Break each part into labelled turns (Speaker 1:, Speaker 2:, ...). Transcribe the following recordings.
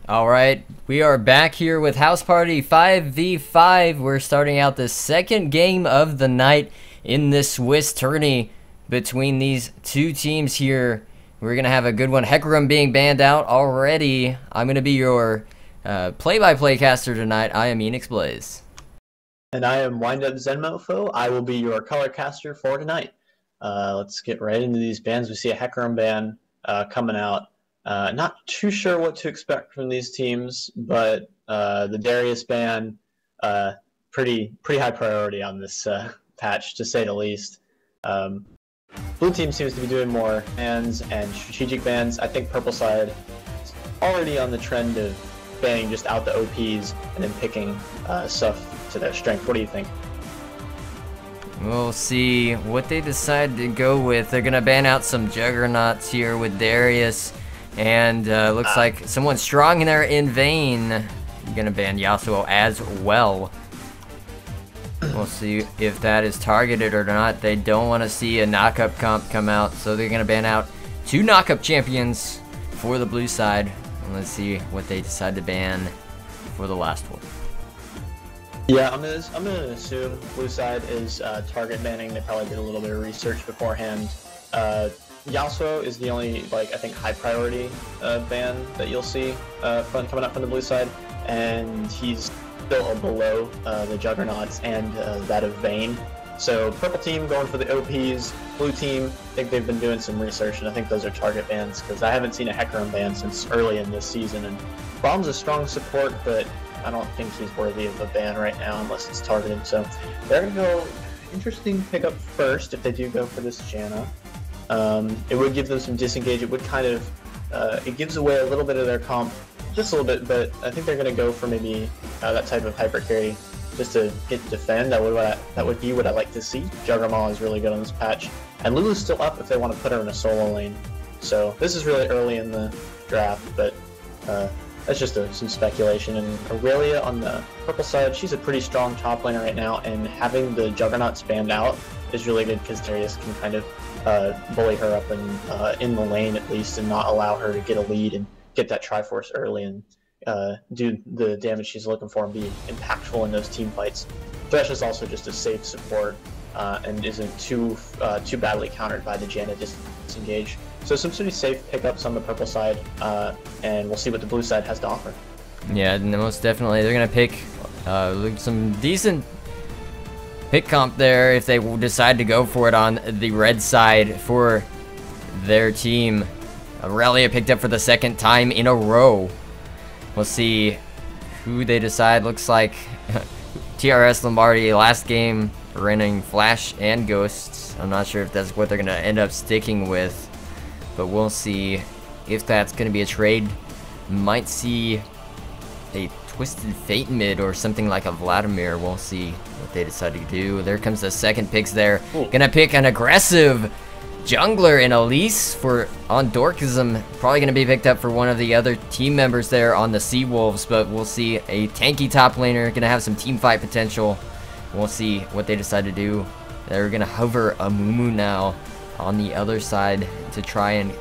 Speaker 1: All right, we are back here with House Party 5v5. We're starting out the second game of the night in this Swiss tourney between these two teams here. We're going to have a good one. Hecarim being banned out already. I'm going to be your play-by-play caster tonight. I am Enix Blaze.
Speaker 2: And I am Windup Zenmofo. I will be your color caster for tonight. Let's get right into these bans. We see a Hecarim ban coming out. Not too sure what to expect from these teams, but the Darius ban, pretty high priority on this patch, to say the least. Blue team seems to be doing more bans and strategic bans. I think Purple side is already on the trend of banning just out the OPs and then picking stuff to their strength. What do you think?
Speaker 1: We'll see what they decide to go with. They're going to ban out some Juggernauts here with Darius. And looks like someone strong in there in Vayne. You're going to ban Yasuo as well. We'll see if that is targeted or not. They don't want to see a knockup comp come out, so they're going to ban out 2 knockup champions for the blue side. And let's see what they decide to ban for the last one.
Speaker 2: Yeah, I'm gonna assume blue side is target banning. They probably did a little bit of research beforehand. Yasuo is the only, I think, high priority ban that you'll see coming up from the blue side, and he's still below the Juggernauts and that of Vayne. So purple team going for the OPs, blue team, I think they've been doing some research, and I think those are target bans, because I haven't seen a Hecarim ban since early in this season, and Bomb's a strong support, but I don't think he's worthy of a ban right now unless it's targeted. So they're going to go interesting pickup first if they do go for this Janna. It would give them some disengage. It would kind of, it gives away a little bit of their comp, just a little bit, but I think they're going to go for maybe that type of hyper carry just to get defend. That would be what I like to see. Juggermaw is really good on this patch. And Lulu's still up if they want to put her in a solo lane. So this is really early in the draft, but that's just some speculation. And Aurelia on the purple side, she's a pretty strong top laner right now, and having the Juggernaut spammed out is really good because Darius can kind of bully her up in the lane at least, and not allow her to get a lead and get that Triforce early and do the damage she's looking for and be impactful in those team fights. Thresh is also just a safe support and isn't too badly countered by the Janna disengage. So some pretty safe pickups on the purple side, and we'll see what the blue side has to offer.
Speaker 1: Yeah, most definitely. They're going to pick some decent pick comp there if they decide to go for it on the red side for their team. Aurelia picked up for the second time in a row. We'll see who they decide. Looks like TRS Lombardi last game running Flash and Ghosts. I'm not sure if that's what they're going to end up sticking with, but we'll see if that's going to be a trade. Might see a Twisted Fate mid or something like a Vladimir. We'll see what they decide to do. There comes the second picks there. Gonna pick an aggressive jungler in Elise on Dorkism. Probably gonna be picked up for one of the other team members there on the Sea Wolves, but we'll see a tanky top laner. Gonna have some team fight potential. We'll see what they decide to do. They're gonna hover a Mumu now on the other side to try and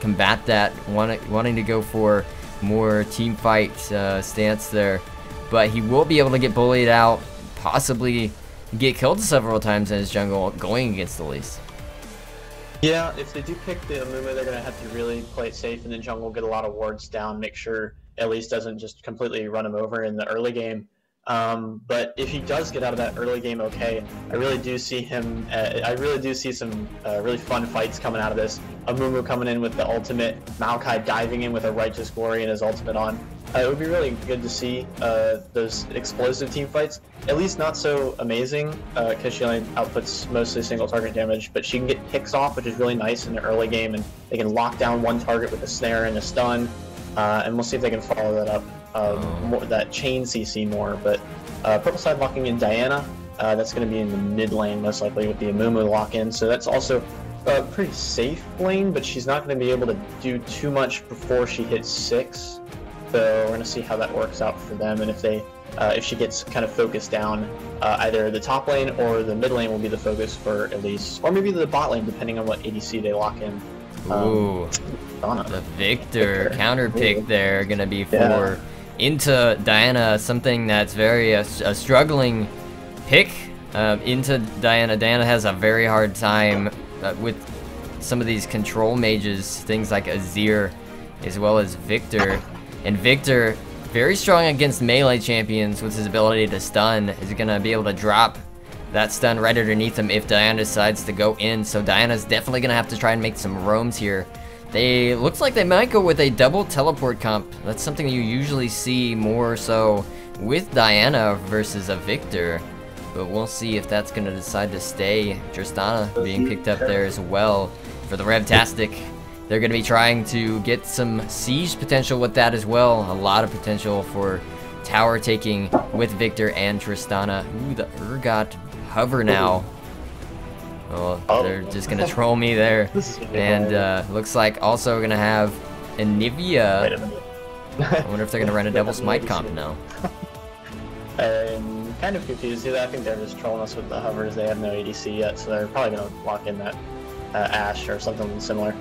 Speaker 1: combat that, wanting to go for more team fight stance there, but he will be able to get bullied out, possibly get killed several times in his jungle going against Elise.
Speaker 2: Yeah, if they do pick the Amumu, they're going to have to really play it safe in the jungle, get a lot of wards down, make sure Elise doesn't just completely run him over in the early game. But if he does get out of that early game okay, I really do see him, I really do see some really fun fights coming out of this. Amumu coming in with the ultimate, Maokai diving in with a Righteous Glory and his ultimate on. It would be really good to see those explosive team fights. At least not so amazing, because she only outputs mostly single target damage, but she can get picks off, which is really nice in the early game, and they can lock down one target with a snare and a stun, and we'll see if they can follow that up. That chain CC more, but purple side locking in Diana, that's going to be in the mid lane most likely with the Amumu lock in, so that's also a pretty safe lane, but she's not going to be able to do too much before she hits 6, so we're going to see how that works out for them, and if she gets kind of focused down, either the top lane or the mid lane will be the focus for Elise, or maybe the bot lane depending on what ADC they lock in.
Speaker 1: Ooh, the Victor counter pick there gonna be for into Diana, something that's very a struggling pick into Diana. Diana has a very hard time with some of these control mages, things like Azir as well as Victor. And Victor, very strong against melee champions with his ability to stun, is gonna be able to drop that stun right underneath him if Diana decides to go in. So Diana's definitely gonna have to try and make some roams here. They looks like they might go with a double teleport comp. That's something you usually see more so with Diana versus a Victor, but we'll see if that's gonna decide to stay. Tristana being picked up there as well for the Revtastic. They're gonna be trying to get some siege potential with that as well. A lot of potential for tower taking with Victor and Tristana. Ooh, the Urgot hover now. Oh, they're just gonna troll me there. And looks like also gonna have Anivia.
Speaker 2: Wait a minute.
Speaker 1: I wonder if they're gonna run a double smite comp now.
Speaker 2: I'm kind of confused. I think they're just trolling us with the hovers. They have no ADC yet, so they're probably gonna lock in that Ashe or something similar.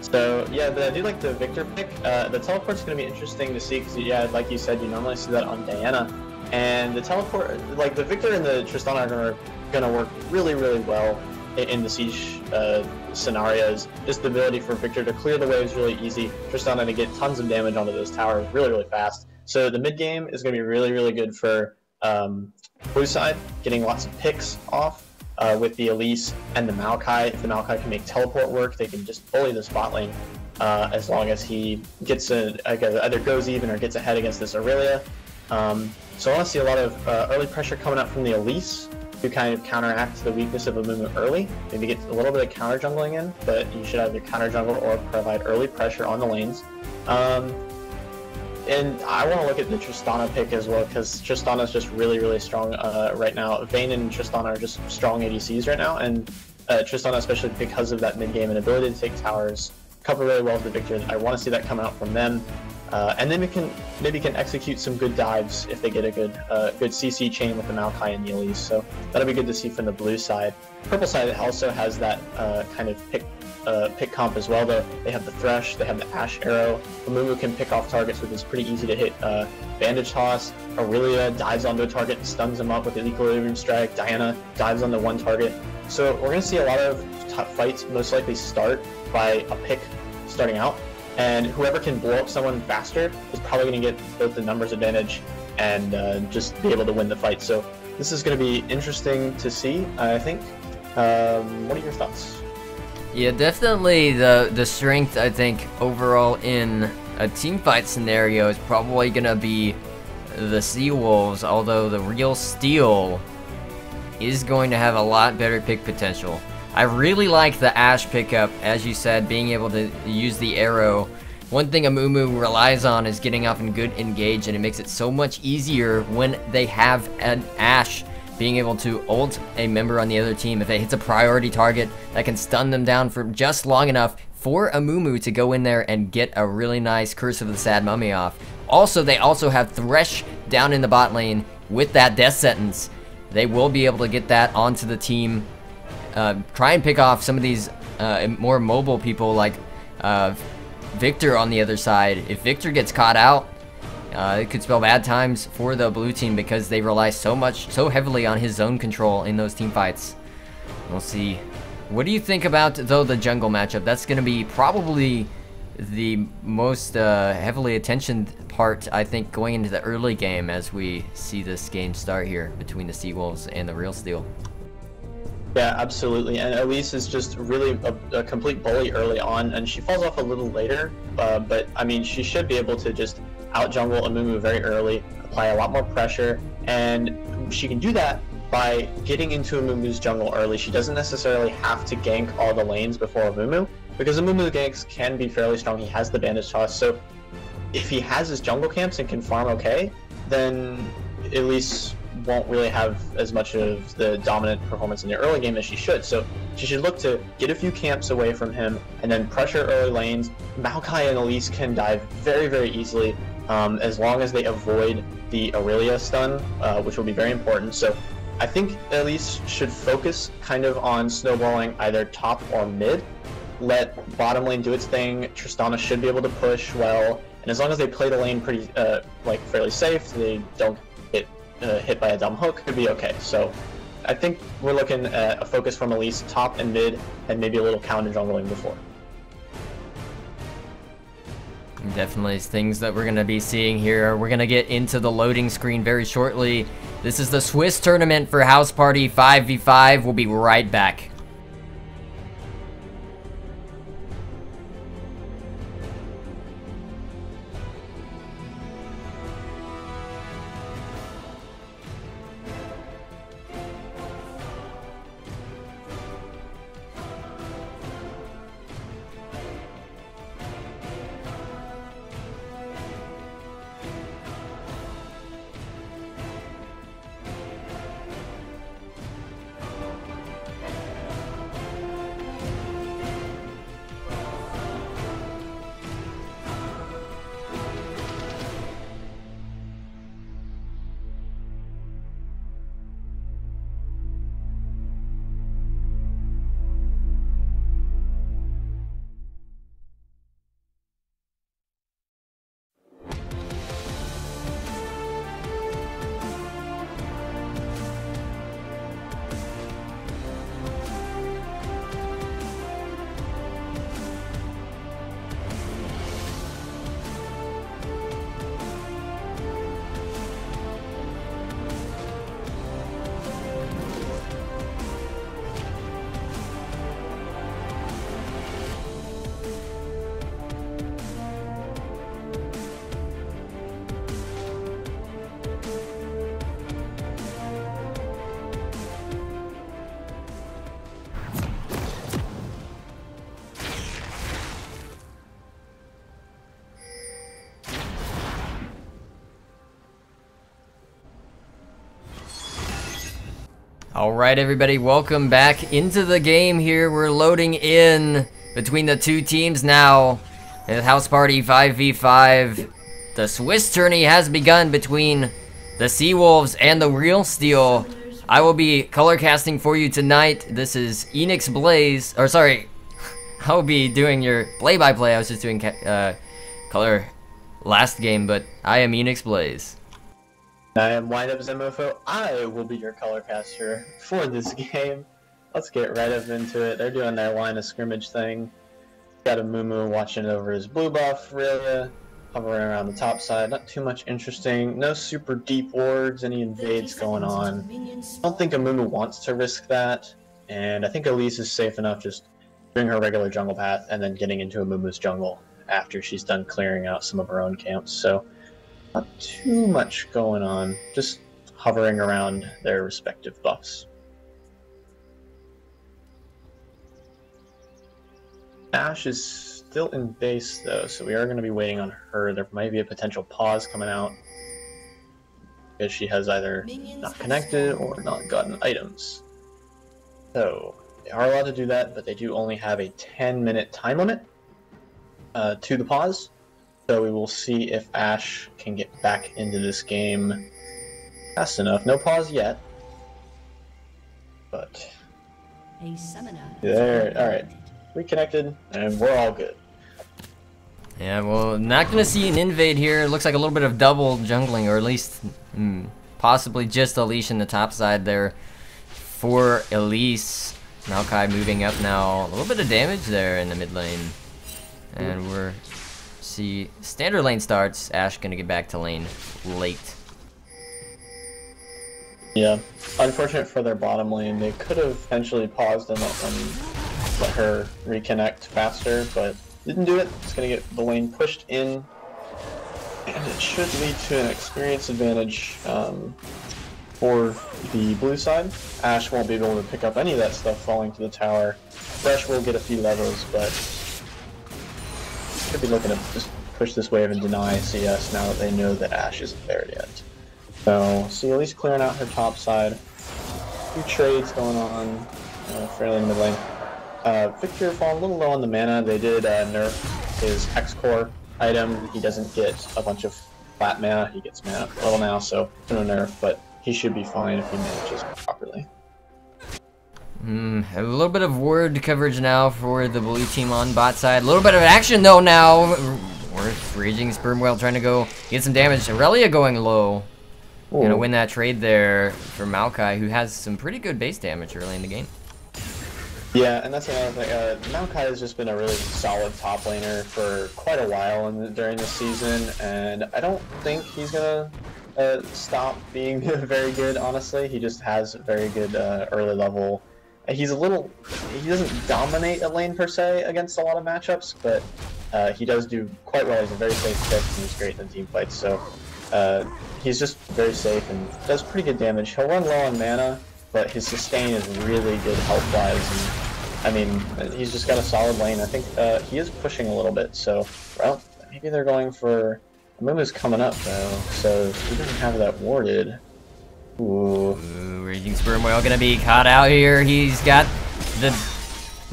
Speaker 2: So yeah, but I do like the Victor pick. The teleport's gonna be interesting to see because yeah, like you said, you normally see that on Diana, and the teleport, like the Victor and the Tristana are gonna work really well in the siege scenarios. Just the ability for Victor to clear the waves really easy, Tristana to get tons of damage onto those towers really fast. So the mid game is gonna be really good for blue side, getting lots of picks off. With the Elise and the Maokai. If the Maokai can make teleport work, they can just bully the spot lane as long as he gets either goes even or gets ahead against this Aurelia. So I want to see a lot of early pressure coming out from the Elise to kind of counteract the weakness of Amumu early. Maybe get a little bit of counter jungling in, but you should either counter jungle or provide early pressure on the lanes. And I want to look at the Tristana pick as well, because Tristana's just really strong right now. Vayne and Tristana are just strong ADCs right now, and Tristana, especially because of that mid-game and ability to take towers, couple really well with the Victor. I want to see that come out from them. And then we can maybe execute some good dives if they get a good CC chain with the Maokai and the Elise. So that'll be good to see from the blue side. Purple side also has that kind of pick comp as well, though. They have the Thresh, they have the Ashe Arrow. Amumu can pick off targets with this pretty easy to hit Bandage Toss. Aurelia dives onto a target and stuns him up with an Equilibrium Strike. Diana dives onto one target. So we're going to see a lot of tough fights most likely start by a pick starting out. And whoever can blow up someone faster is probably going to get both the numbers advantage and just be able to win the fight. So this is going to be interesting to see, I think. What are your thoughts?
Speaker 1: Yeah, definitely the strength, I think, overall in a team fight scenario is probably going to be the Seawolves, although the Real Steel is going to have a lot better pick potential. I really like the Ashe pickup, as you said, being able to use the arrow. One thing Amumu relies on is getting off in good engage, and it makes it so much easier when they have an Ashe being able to ult a member on the other team. If it hits a priority target, that can stun them down for just long enough for Amumu to go in there and get a really nice Curse of the Sad Mummy off. Also, they also have Thresh down in the bot lane with that Death Sentence. They will be able to get that onto the team. Try and pick off some of these more mobile people like Victor on the other side. If Victor gets caught out, it could spell bad times for the blue team because they rely so heavily on his zone control in those team fights. We'll see. What do you think about, though, the jungle matchup? That's going to be probably the most heavily attentioned part, I think, going into the early game as we see this game start here between the Seawolves and the Real Steel.
Speaker 2: Yeah, absolutely. And Elise is just really a complete bully early on, and she falls off a little later. But I mean, she should be able to just out jungle Amumu very early, apply a lot more pressure, and she can do that by getting into Amumu's jungle early. She doesn't necessarily have to gank all the lanes before Amumu, because Amumu ganks can be fairly strong. He has the Bandage Toss, so if he has his jungle camps and can farm okay, then Elise won't really have as much of the dominant performance in the early game as she should. So she should look to get a few camps away from him and then pressure early lanes. Maokai and Elise can dive very easily as long as they avoid the Aurelia stun, which will be very important. So I think Elise should focus kind of on snowballing either top or mid, let bottom lane do its thing. Tristana should be able to push well, and as long as they play the lane pretty like fairly safe, they don't get hit by a dumb hook, could be okay. So I think we're looking at a focus from Elise top and mid, and maybe a little counter jungling before.
Speaker 1: Definitely things that we're going to be seeing here. We're going to get into the loading screen very shortly. This is the Swiss tournament for House Party 5v5. We'll be right back. Alright everybody, welcome back into the game here. We're loading in between the two teams now. In House Party 5v5. The Swiss tourney has begun between the Seawolves and the Real Steel. I will be color casting for you tonight. This is Enix Blaze, or sorry, I will be doing your play-by-play. I was just doing color last game, but I am Enix Blaze.
Speaker 2: I am Windup Zemofo. I will be your color caster for this game. Let's get right up into it. They're doing their line of scrimmage thing. Got a Mumu watching over his blue buff, Aurelia hovering around the top side. Not too much interesting. No super deep wards, any invades going on. I don't think a Mumu wants to risk that. And I think Elise is safe enough just doing her regular jungle path and then getting into a Mumu's jungle after she's done clearing out some of her own camps. So not too much going on, just hovering around their respective buffs. Ashe is still in base though, so we are going to be waiting on her. There might be a potential pause coming out because she has either not connected or not gotten items. So they are allowed to do that, but they do only have a 10-minute time limit to the pause. So we will see if Ashe can get back into this game fast enough. No pause yet, but there. All right, reconnected, and we're all good.
Speaker 1: Yeah, well, not gonna see an invade here. It looks like a little bit of double jungling, or at least possibly just Elise in the top side there for Elise. Maokai moving up now. A little bit of damage there in the mid lane, and we're see standard lane starts. Ashe gonna get back to lane late.
Speaker 2: Yeah, unfortunate for their bottom lane. They could have potentially paused and let her reconnect faster, but didn't do it. It's gonna get the lane pushed in, and it should lead to an experience advantage for the blue side. Ashe won't be able to pick up any of that stuff falling to the tower. Fresh will get a few levels, but could be looking to just push this wave and deny CS now that they know that Ashe isn't there yet. So, see at least clearing out her top side. A few trades going on fairly in the mid lane. Victor falling a little low on the mana. They did nerf his Hex Core item. He doesn't get a bunch of flat mana. He gets mana per level now, so no nerf, but he should be fine if he manages properly.
Speaker 1: A little bit of ward coverage now for the blue team on bot side. A little bit of action though now. Raging Sperm Whale trying to go get some damage. Aurelia going low.
Speaker 2: Ooh.
Speaker 1: Gonna win that trade there for Maokai, who has some pretty good base damage early in the game.
Speaker 2: Yeah, and that's another thing. Maokai has just been a really solid top laner for quite a while during the season, and I don't think he's gonna stop being very good, honestly. He just has very good early level. He doesn't dominate a lane per se against a lot of matchups, but he does do quite well. He's a very safe pick, and he's great in the team fights, so he's just very safe and does pretty good damage. He'll run low on mana, but his sustain is really good health-wise, and I mean, he's just got a solid lane. I think he is pushing a little bit, so, well, maybe they're going for... Amumu's coming up, though, so he doesn't have that warded. Ooh.
Speaker 1: Raging Sperm Whale gonna be caught out here. He's got the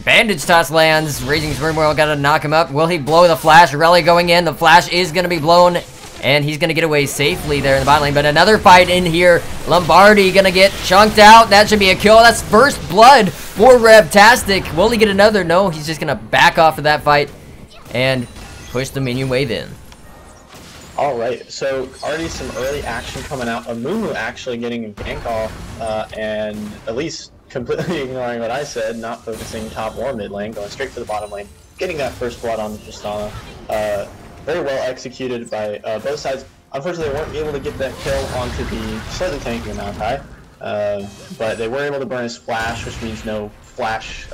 Speaker 1: bandage toss lands. Raging Sperm Whale gotta knock him up. Will he blow the flash? Aurelia going in. The flash is gonna be blown, and he's gonna get away safely there in the bot lane. But another fight in here. Lombardi gonna get chunked out. That should be a kill. That's first blood for Revtastic. Will he get another? No, he's just gonna back off of that fight and push the minion wave in.
Speaker 2: Alright, so already some early action coming out. Amumu actually getting a gank off, and at least completely ignoring what I said, not focusing top or mid lane, going straight to the bottom lane, getting that first blood on Tristana. Very well executed by both sides. Unfortunately, they weren't able to get that kill onto the slightly tanky Maokai, but they were able to burn his flash, which means no flash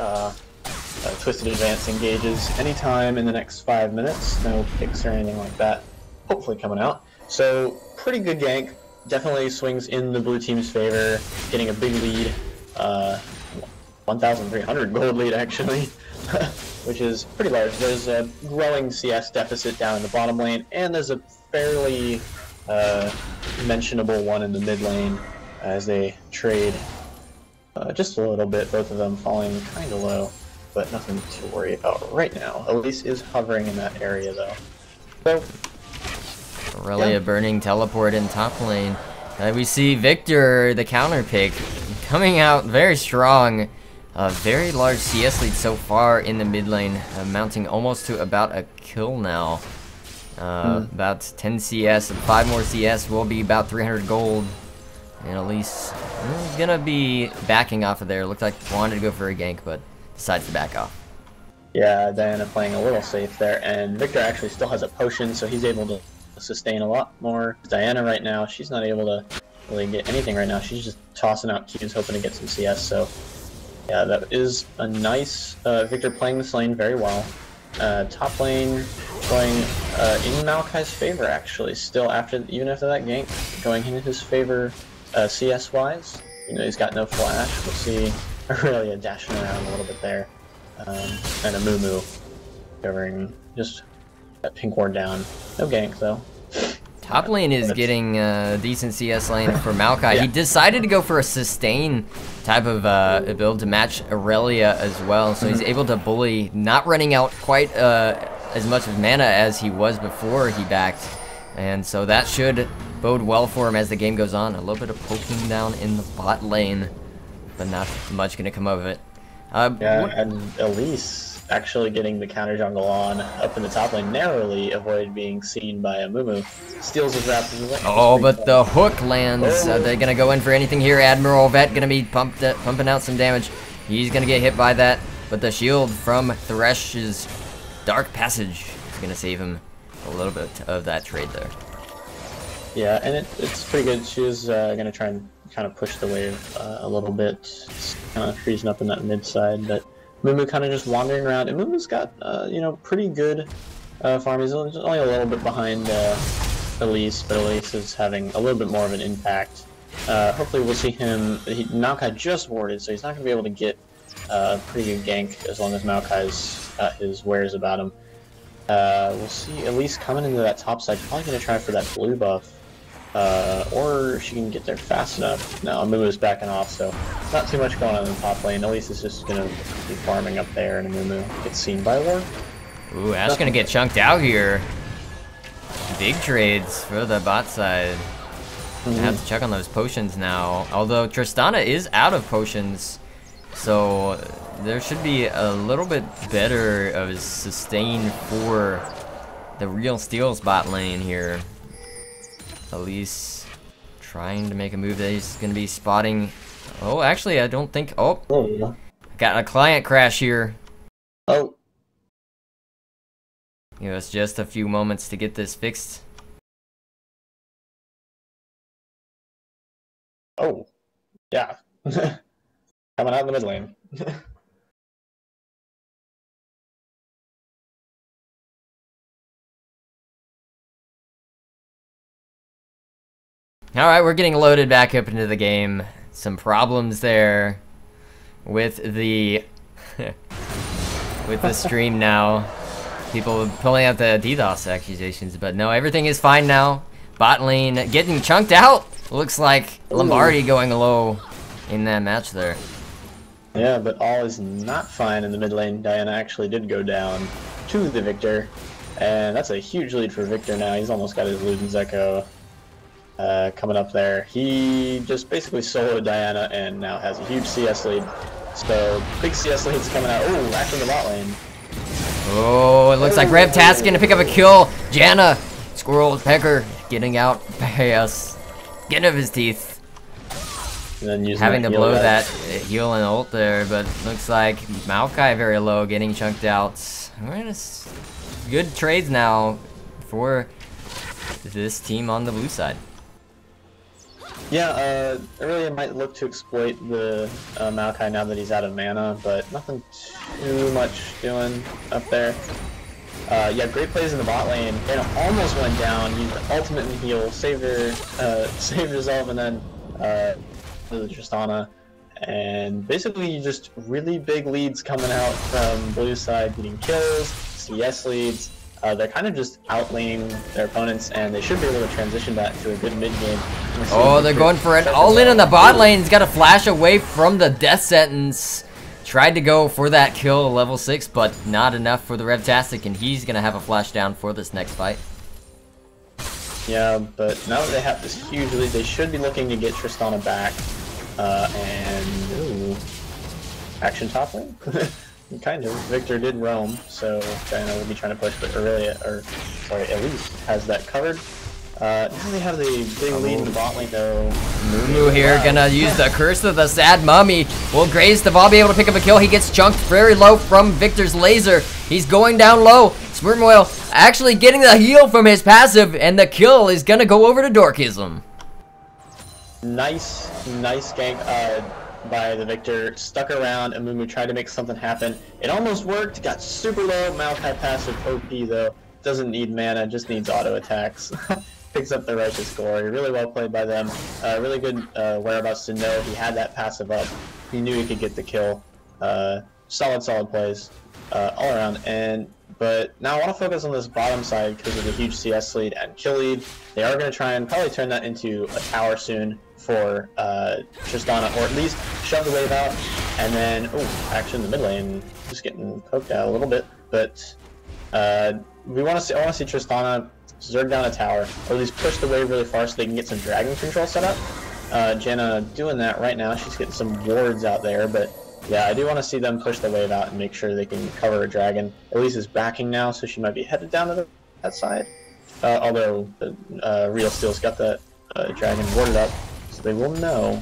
Speaker 2: Twisted Advance engages anytime in the next 5 minutes. No picks or anything like that. Hopefully coming out. So pretty good gank. Definitely swings in the blue team's favor, getting a big lead. 1,300 gold lead actually, which is pretty large. There's a growing CS deficit down in the bottom lane, and there's a fairly mentionable one in the mid lane as they trade just a little bit. Both of them falling kind of low, but nothing to worry about right now. Elise is hovering in that area though. So.
Speaker 1: Aurelia burning teleport in top lane. We see Victor, the counter pick, coming out very strong. A very large CS lead so far in the mid lane, mounting almost to about a kill now. About 10 CS and 5 more CS will be about 300 gold. And Elise is gonna be backing off of there. Looked like he wanted to go for a gank, but decides to back off.
Speaker 2: Yeah, Diana playing a little safe there, and Victor actually still has a potion, so he's able to sustain a lot more. Diana right now, she's not able to really get anything right now. She's just tossing out Qs, hoping to get some CS. So yeah, that is a nice Victor playing this lane very well. Top lane going in Maokai's favor actually. Still even after that gank, going in his favor CS wise. You know, he's got no flash. We'll see Aurelia dashing around a little bit there, and Amumu covering just that pink ward down. No gank though.
Speaker 1: Top lane is getting decent CS lane for Maokai.
Speaker 2: Yeah.
Speaker 1: He decided to go for a sustain type of build to match Aurelia as well, so he's able to bully, not running out quite as much of mana as he was before he backed, and so that should bode well for him as the game goes on. A little bit of poking down in the bot lane, but not much going to come of it.
Speaker 2: And Elise actually getting the counter jungle on up in the top lane, narrowly avoided being seen by Amumu. Steals his wrap.
Speaker 1: Oh, but the hook lands. They're going to go in for anything here. Admiral Vet going to be pumping out some damage. He's going to get hit by that, but the shield from Thresh's Dark Passage is going to save him a little bit of that trade there.
Speaker 2: Yeah, and it's pretty good. She was going to try and kind of push the wave a little bit. It's kind of freezing up in that mid side, but Mumu kind of just wandering around. And Mumu's got, you know, pretty good farm. He's only a little bit behind Elise, but Elise is having a little bit more of an impact. Hopefully we'll see him. Maokai just warded, so he's not going to be able to get a pretty good gank as long as Maokai's got his wares about him. We'll see Elise coming into that top side. Probably going to try for that blue buff. Or she can get there fast enough. No, Amumu's backing off, so not too much going on in the top lane. Elise is just going to be farming up there, and Amumu gets seen by a ward.
Speaker 1: Ooh, Ash going to get chunked out here. Big trades for the bot side. I have to check on those potions now. Although Tristana is out of potions. So there should be a little bit better of a sustain for the Real Steel's bot lane here. Elise trying to make a move that he's going to be spotting. Oh, actually, I don't think... Oh, got a client crash here.
Speaker 2: Oh.
Speaker 1: Give us just a few moments to get this fixed.
Speaker 2: Oh. Yeah. Coming out in the mid lane.
Speaker 1: Alright, we're getting loaded back up into the game. Some problems there with the with the stream now. People pulling out the DDoS accusations, but no, everything is fine now. Bot lane getting chunked out. Looks like Lombardi going low in that match there.
Speaker 2: Yeah, but all is not fine in the mid lane. Diana actually did go down to the Victor, and that's a huge lead for Victor now. He's almost got his Luden's Echo coming up there. He just basically soloed Diana and now has a huge CS lead. So, big CS lead's coming out. Oh, actually the bot lane.
Speaker 1: Oh, it looks like Revtastic gonna pick up a kill. Janna, Squirrel, Pecker getting out by us. Getting of his teeth.
Speaker 2: And then
Speaker 1: having to blow that heal and ult there, but looks like Maokai very low, getting chunked out. We're in good trades now for this team on the blue side.
Speaker 2: Yeah, Aurelia might look to exploit the Maokai now that he's out of mana, but nothing too much doing up there. Yeah, great plays in the bot lane. Dana almost went down, used the ultimate and heal, saved herself, and then the Tristana. And basically just really big leads coming out from blue side, getting kills, CS leads. They're kind of just outlaning their opponents, and they should be able to transition that to a good mid game.
Speaker 1: Oh, they're going for it all in on the bot lane. He's got a flash away from the death sentence. Tried to go for that kill, level 6, but not enough for the Revtastic, and he's going to have a flash down for this next fight.
Speaker 2: Yeah, but now that they have this huge lead, they should be looking to get Tristana back. Ooh, action top lane? Kind of. Victor did roam, so Diana will be trying to push, but Aurelia, Elise has that covered. Now they have the big lead in the bot lane though.
Speaker 1: Mumu here gonna use the Curse of the Sad Mummy. Will Graze Deval be able to pick up a kill? He gets chunked very low from Victor's laser. He's going down low. Smirtmoil actually getting the heal from his passive, and the kill is gonna go over to Dorkism.
Speaker 2: Nice gank by the Victor. Stuck around, and Mumu tried to make something happen. It almost worked, got super low. Maokai passive OP though. Doesn't need mana, just needs auto attacks. Picks up the Righteous Glory. Really well played by them. Really good whereabouts to know he had that passive up. He knew he could get the kill. Solid plays all around. But now I want to focus on this bottom side because of the huge CS lead and kill lead. They are going to try and probably turn that into a tower soon for Tristana, or at least shove the wave out. And then, action in the mid lane, just getting poked out a little bit. But I want to see Tristana zerg down a tower, or at least push the wave really far so they can get some dragon control set up. Janna doing that right now. She's getting some wards out there, but yeah, I do want to see them push the wave out and make sure they can cover a dragon. Elise is backing now, so she might be headed down to that side. Although Real Steel's got that dragon warded up, so they will know.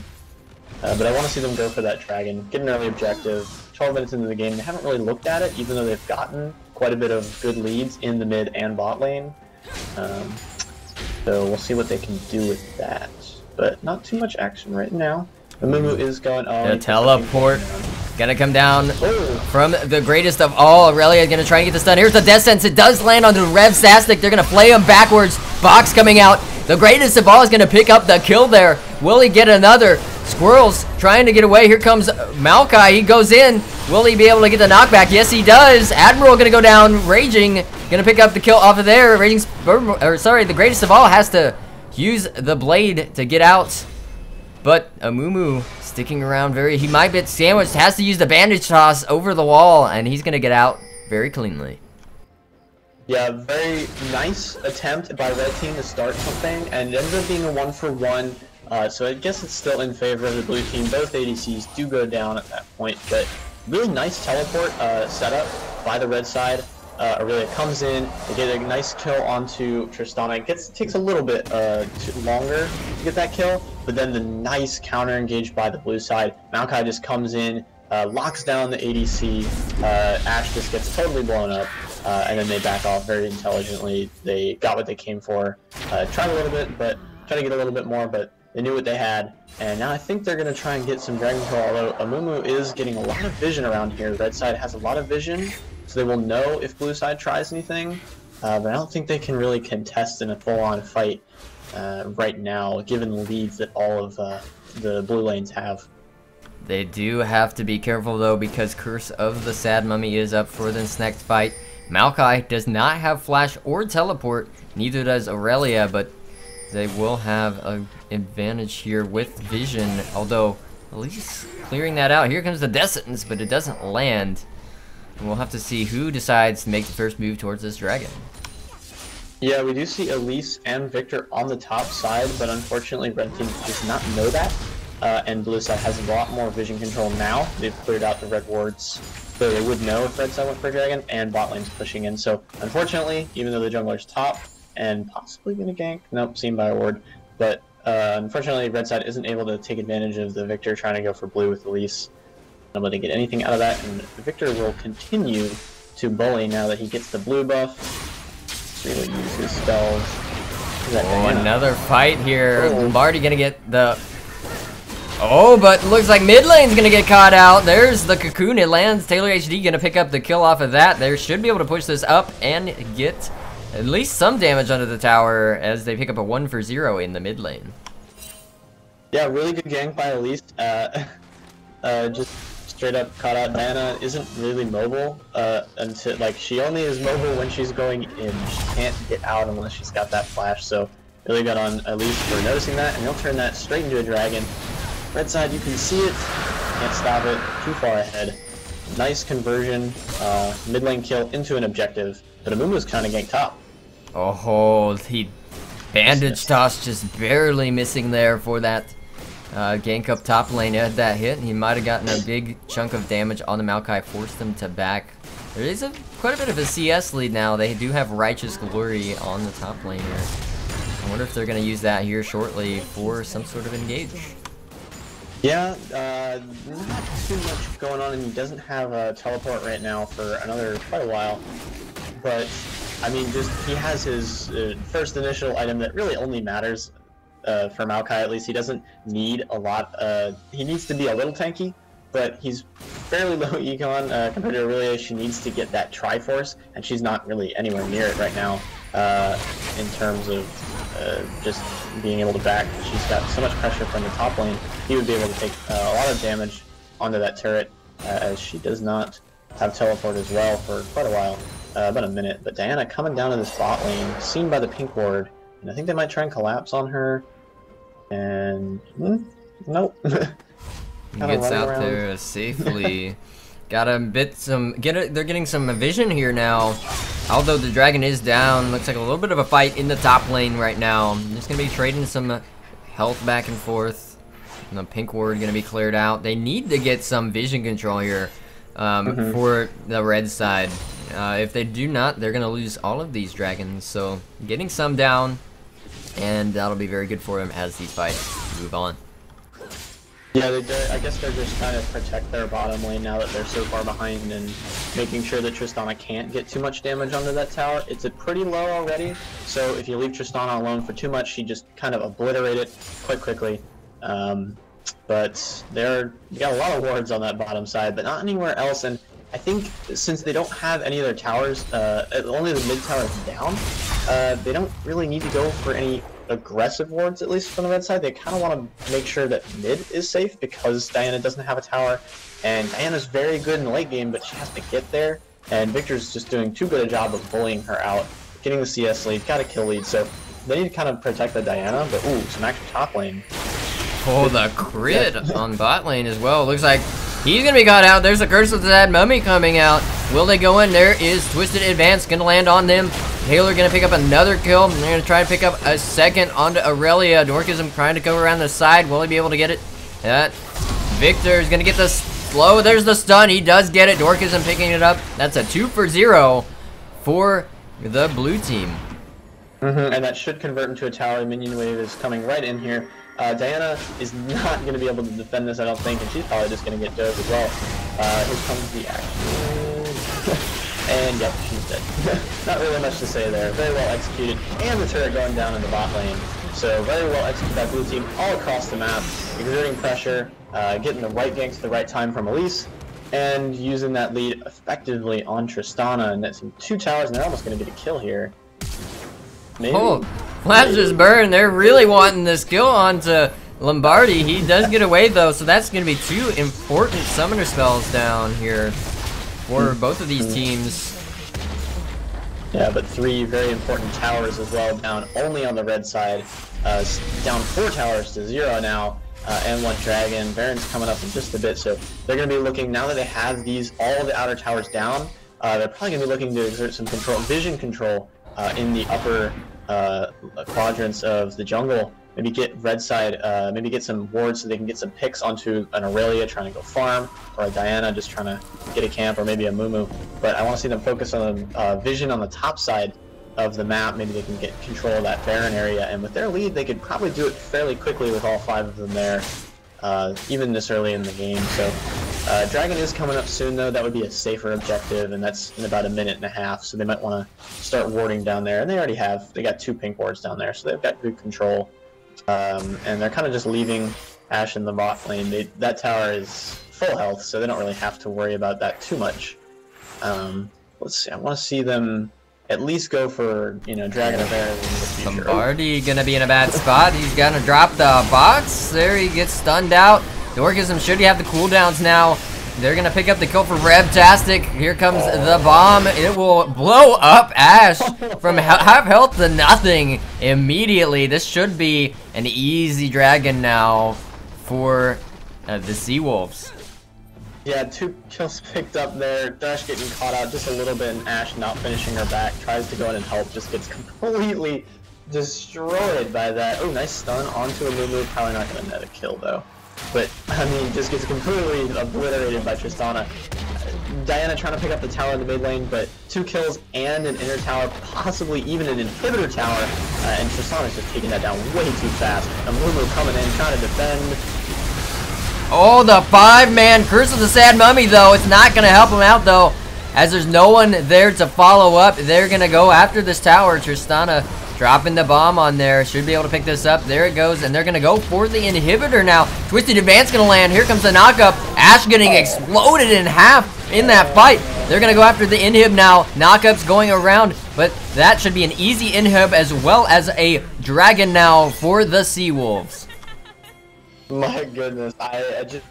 Speaker 2: But I want to see them go for that dragon, get an early objective. 12 minutes into the game, they haven't really looked at it, even though they've gotten quite a bit of good leads in the mid and bot lane. So we'll see what they can do with that. But not too much action right now. The Mumu is going on.
Speaker 1: The teleport gonna come down from the greatest of all. Aurelia gonna try and get this done. Here's the death sense. It does land on the Revtastic. They're gonna play him backwards. Box coming out. The greatest of all is gonna pick up the kill there. Will he get another? Squirrels trying to get away. Here comes Maokai. He goes in. Will he be able to get the knockback? Yes, he does. Admiral gonna go down. Raging gonna pick up the kill off of there. The greatest of all has to use the blade to get out. But Amumu sticking around he might get sandwiched, has to use the bandage toss over the wall, and he's gonna get out very cleanly.
Speaker 2: Yeah, very nice attempt by Red Team to start something, and it ended up being a 1-for-1. So I guess it's still in favor of the blue team. Both ADCs do go down at that point, but really nice teleport setup by the red side. Aurelia comes in, they get a nice kill onto Tristana. It takes a little bit longer to get that kill, but then the nice counter engaged by the blue side. Maokai just comes in, locks down the ADC. Ashe just gets totally blown up, and then they back off very intelligently. They got what they came for. Tried a little bit, but tried to get a little bit more, but they knew what they had. And now I think they're going to try and get some Dragon Control, although Amumu is getting a lot of vision around here. Red side has a lot of vision, so they will know if blue side tries anything. But I don't think they can really contest in a full-on fight right now, given the leads that all of the blue lanes have.
Speaker 1: They do have to be careful though, because Curse of the Sad Mummy is up for this next fight. Maokai does not have flash or teleport, neither does Aurelia, but they will have an advantage here with vision, although at least clearing that out. Here comes the Descendants, but it doesn't land. And we'll have to see who decides to make the first move towards this dragon.
Speaker 2: Yeah, we do see Elise and Victor on the top side, but unfortunately Red Team does not know that. And blue side has a lot more vision control now. They've cleared out the red wards, so they would know if red side went for dragon, and bot lane's pushing in. So unfortunately, even though the jungler's top and possibly gonna gank, nope, seen by a ward, but unfortunately red side isn't able to take advantage of the Victor trying to go for blue with Elise. Nobody get anything out of that, and Victor will continue to bully now that he gets the blue buff. Really use his spells.
Speaker 1: Oh, another fight here. Lombardi gonna get the... Oh, but looks like mid lane's gonna get caught out. There's the cocoon. It lands. Taylor HD gonna pick up the kill off of that. They should be able to push this up and get at least some damage under the tower as they pick up a 1 for 0 in the mid lane.
Speaker 2: Yeah, really good gank by Elise. Just straight up caught out. Diana isn't really mobile until, like, she only is mobile when she's going in. She can't get out unless she's got that flash. So really good on Elise for noticing that, and he'll turn that straight into a dragon. Red side, you can see it, can't stop it, too far ahead. Nice conversion, mid lane kill into an objective, but Amumu's kind of ganked top.
Speaker 1: Oh, he bandage toss just barely missing there for that gank up top lane. Had that hit, and he might have gotten a big chunk of damage on the Maokai, forced them to back. There is quite a bit of a CS lead now. They do have Righteous Glory on the top lane here. I wonder if they're going to use that here shortly for some sort of engage.
Speaker 2: Yeah, not too much going on, and he doesn't have a teleport right now for quite a while. But, I mean, just he has his first initial item that really only matters for Maokai, at least. He doesn't need a lot. He needs to be a little tanky, but he's fairly low econ compared to Aurelia. She needs to get that Triforce, and she's not really anywhere near it right now in terms of just being able to back. She's got so much pressure from the top lane. He would be able to take a lot of damage onto that turret, as she does not have teleport as well for quite a while, about a minute. But Diana coming down to this bot lane, seen by the pink ward, and I think they might try and collapse on her. And nope.
Speaker 1: Gets out there safely. They're getting some vision here now. Although the dragon is down, looks like a little bit of a fight in the top lane right now. Just gonna be trading some health back and forth. And the pink ward gonna be cleared out. They need to get some vision control here for the red side. If they do not, they're gonna lose all of these dragons. So getting some down, and that'll be very good for them as these fights move on.
Speaker 2: Yeah, I guess they're just trying to protect their bottom lane now that they're so far behind, and making sure that Tristana can't get too much damage onto that tower. It's pretty low already, so if you leave Tristana alone for too much, she just kind of obliterate it quite quickly. But you got a lot of wards on that bottom side, but not anywhere else. And I think since they don't have any of their towers, only the mid tower is down, they don't really need to go for any aggressive wards, at least from the red side. They kind of want to make sure that mid is safe, because Diana doesn't have a tower, and Diana's very good in the late game, but she has to get there, and Victor's just doing too good a job of bullying her out, getting the CS lead, got a kill lead, so they need to kind of protect the Diana. But ooh, some action top lane.
Speaker 1: Oh, the crit on bot lane as well. Looks like he's gonna be caught out. There's a Curse of the Sad Mummy coming out. Will they go in? There is Twisted Advance gonna land on them. Taylor gonna pick up another kill. And they're gonna try to pick up a second onto Aurelia. Dorkism trying to go around the side. Will he be able to get it? Victor is gonna get the slow. There's the stun. He does get it. Dorkism picking it up. That's a 2 for 0 for the blue team.
Speaker 2: And that should convert into a tower. Minion wave is coming right in here. Diana is not going to be able to defend this, I don't think, and she's probably just going to get dove as well. Here comes the action. And yep, she's dead. Not really much to say there. Very well executed. And the turret going down in the bot lane. So very well executed by blue team all across the map. Exerting pressure, getting the right ganks at the right time from Elise, and using that lead effectively on Tristana. And that's 2 towers, and they're almost going to get a kill here. Maybe.
Speaker 1: Oh, Flashes burn. They're really wanting this kill onto Lombardi. He does get away though, so that's going to be 2 important summoner spells down here for both of these teams.
Speaker 2: Yeah, but 3 very important towers as well down only on the red side. Down 4 towers to 0 now, and 1 dragon. Baron's coming up in just a bit, so they're going to be looking, now that they have all the outer towers down, they're probably going to be looking to exert some control, vision control, in the upper quadrants of the jungle. Maybe get red side, maybe get some wards so they can get some picks onto an Aurelia trying to go farm, or a Diana just trying to get a camp, or maybe a Mumu. But I want to see them focus on vision on the top side of the map. Maybe they can get control of that Baron area, and with their lead they could probably do it fairly quickly with all 5 of them there, even this early in the game. So Dragon is coming up soon though. That would be a safer objective, and that's in about 1.5 minutes, so they might want to start warding down there, and they already have. They got 2 pink wards down there, so they've got good control, and they're kind of just leaving Ashe in the bot lane. That tower is full health, so they don't really have to worry about that too much. Let's see, I want to see them at least go for, Dragon or Baron in the future.
Speaker 1: Lombardi gonna be in a bad spot. He's gonna drop the box. There, he gets stunned out. Dorkism should have the cooldowns now. They're gonna pick up the kill for Revtastic. Here comes the bomb. It will blow up Ashe from half health to nothing immediately. This should be an easy dragon now for the Seawolves.
Speaker 2: Yeah, 2 kills picked up there. Dash getting caught out just a little bit, and Ashe not finishing her back. Tries to go in and help, just gets completely destroyed by that. Oh, nice stun onto a Mumu. Probably not gonna net a kill though. But, I mean, just gets completely obliterated by Tristana. Diana trying to pick up the tower in the mid lane, but 2 kills and an inner tower, possibly even an inhibitor tower, and Tristana's just taking that down way too fast. And Mumu coming in, trying to defend.
Speaker 1: Oh, the 5-man Curse of the Sad Mummy, though. It's not going to help him out, though, as there's no one there to follow up. They're going to go after this tower. Tristana dropping the bomb on there. Should be able to pick this up. There it goes, and they're going to go for the inhibitor now. Twisted Advance going to land. Here comes the knockup. Ashe getting exploded in half in that fight. They're going to go after the inhib now. Knockup's going around, but that should be an easy inhib as well as a dragon now for the Seawolves.
Speaker 2: My goodness, I just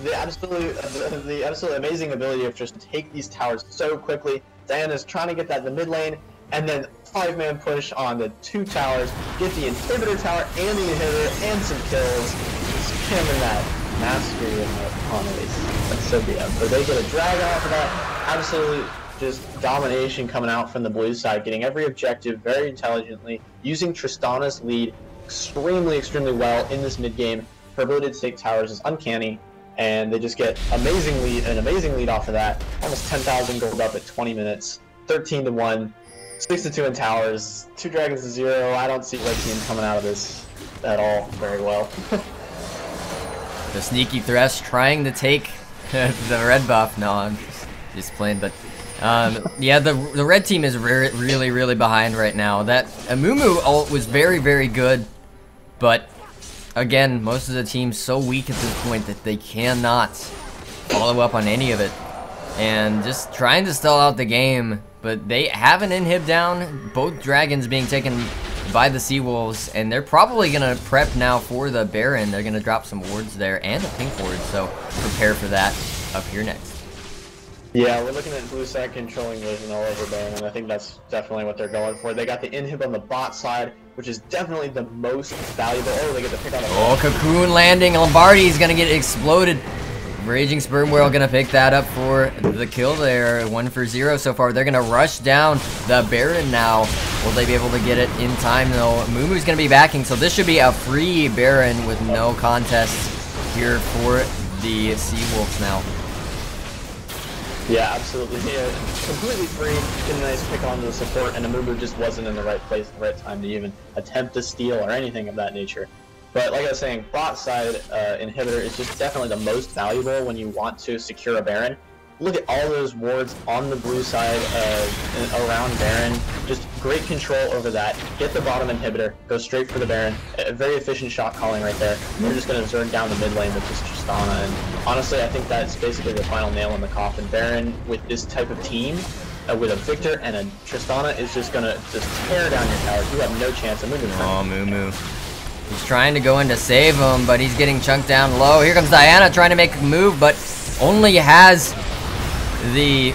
Speaker 2: the absolute amazing ability of just take these towers so quickly. Diana's trying to get that in the mid lane, and then 5-man push on the 2 towers, get the inhibitor tower and the inhibitor and some kills. Just hammering that mastery on Elise. That's so BM. But they get a dragon off of that. Absolute just domination coming out from the blue side, getting every objective very intelligently, using Tristana's lead extremely well in this mid game. Her ability to take towers is uncanny, and they just get an amazing lead off of that. Almost 10,000 gold up at 20 minutes, 13-1, 6-2 in towers, 2 dragons to 0. I don't see red team coming out of this at all very well.
Speaker 1: The sneaky Thresh trying to take the red buff. No, I'm just playing, but yeah, the red team is really behind right now. That Amumu ult was very good, but again, most of the team's so weak at this point that they cannot follow up on any of it, and just trying to stall out the game. But they have an inhib down, both dragons being taken by the Seawolves, and they're probably gonna prep now for the Baron. They're gonna drop some wards there and a pink ward, so prepare for that up here next.
Speaker 2: Yeah, we're looking at blue side controlling vision all over Baron, and I think that's definitely what they're going for. They got the inhib on the bot side, which is definitely the most valuable. Oh, they get to pick on a
Speaker 1: Cocoon landing. Lombardi's gonna get exploded Raging Sperm Whale gonna pick that up for the kill there. 1 for 0 so far. They're gonna rush down the Baron now. Will they be able to get it in time though? Moomoo's gonna be backing, so this should be a free Baron with no contest here for the Seawolves now.
Speaker 2: Yeah, absolutely. Yeah, completely free. Getting a nice pick onto the support, and Amumu just wasn't in the right place at the right time to even attempt to steal or anything of that nature. But like I was saying, bot side inhibitor is just definitely the most valuable when you want to secure a Baron. Look at all those wards on the blue side around Baron. Just great control over that. Get the bottom inhibitor, go straight for the Baron. A very efficient shot calling right there. They're just going to zerg down the mid lane with this Tristana. And honestly, I think that's basically the final nail in the coffin. Baron with this type of team, with a Victor and a Tristana, is just going to just tear down your towers. You have no chance. Oh,
Speaker 1: Mumu. He's trying to go in to save him, but he's getting chunked down low. Here comes Diana trying to make a move, but only has the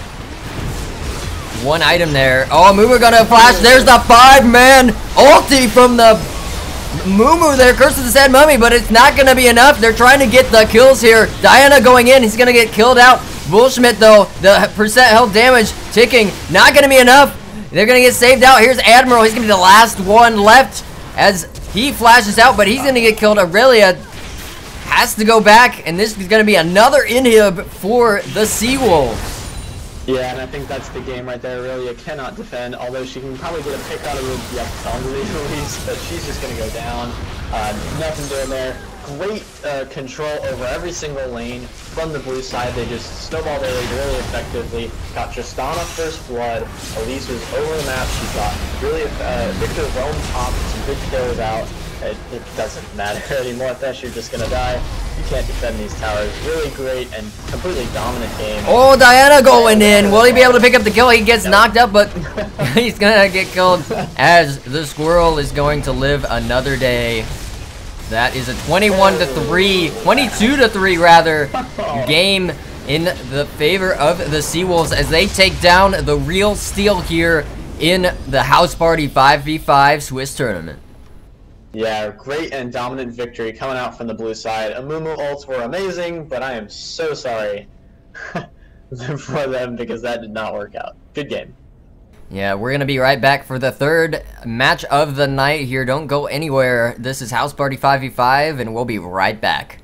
Speaker 1: one item there. Oh, Mumu gonna flash. There's the 5-man ulti from the Mumu there. Curse of the Sad Mummy, but it's not gonna be enough. They're trying to get the kills here. Diana going in. He's gonna get killed out. Bullschmidt, though, the percent health damage ticking. Not gonna be enough. They're gonna get saved out. Here's Admiral. He's gonna be the last one left as he flashes out, but he's gonna get killed. Aurelia has to go back, and this is gonna be another inhib for the Seawolves.
Speaker 2: Yeah, and I think that's the game right there. Aurelia cannot defend, although she can probably get a pick out of the release, but she's just going to go down. Nothing doing there. Great control over every single lane from the blue side. They just snowballed early really effectively. Got Tristana first blood. Elise was over the map. She got really Victor roam top, some good kills out. It doesn't matter anymore. Thresh, you're just going to die. You can't defend these towers. Really great and completely dominant game.
Speaker 1: Oh, Diana going in. Will he be able to pick up the kill? He gets knocked up, but he's gonna get killed as the squirrel is going to live another day. That is a 21-3, 22-3 rather, game in the favor of the Seawolves as they take down the Real Steel here in the House Party 5v5 Swiss tournament.
Speaker 2: Yeah, great and dominant victory coming out from the blue side. Amumu ults were amazing, but I am so sorry for them because that did not work out. Good game.
Speaker 1: Yeah, we're going to be right back for the third match of the night here. Don't go anywhere. This is House Party 5v5, and we'll be right back.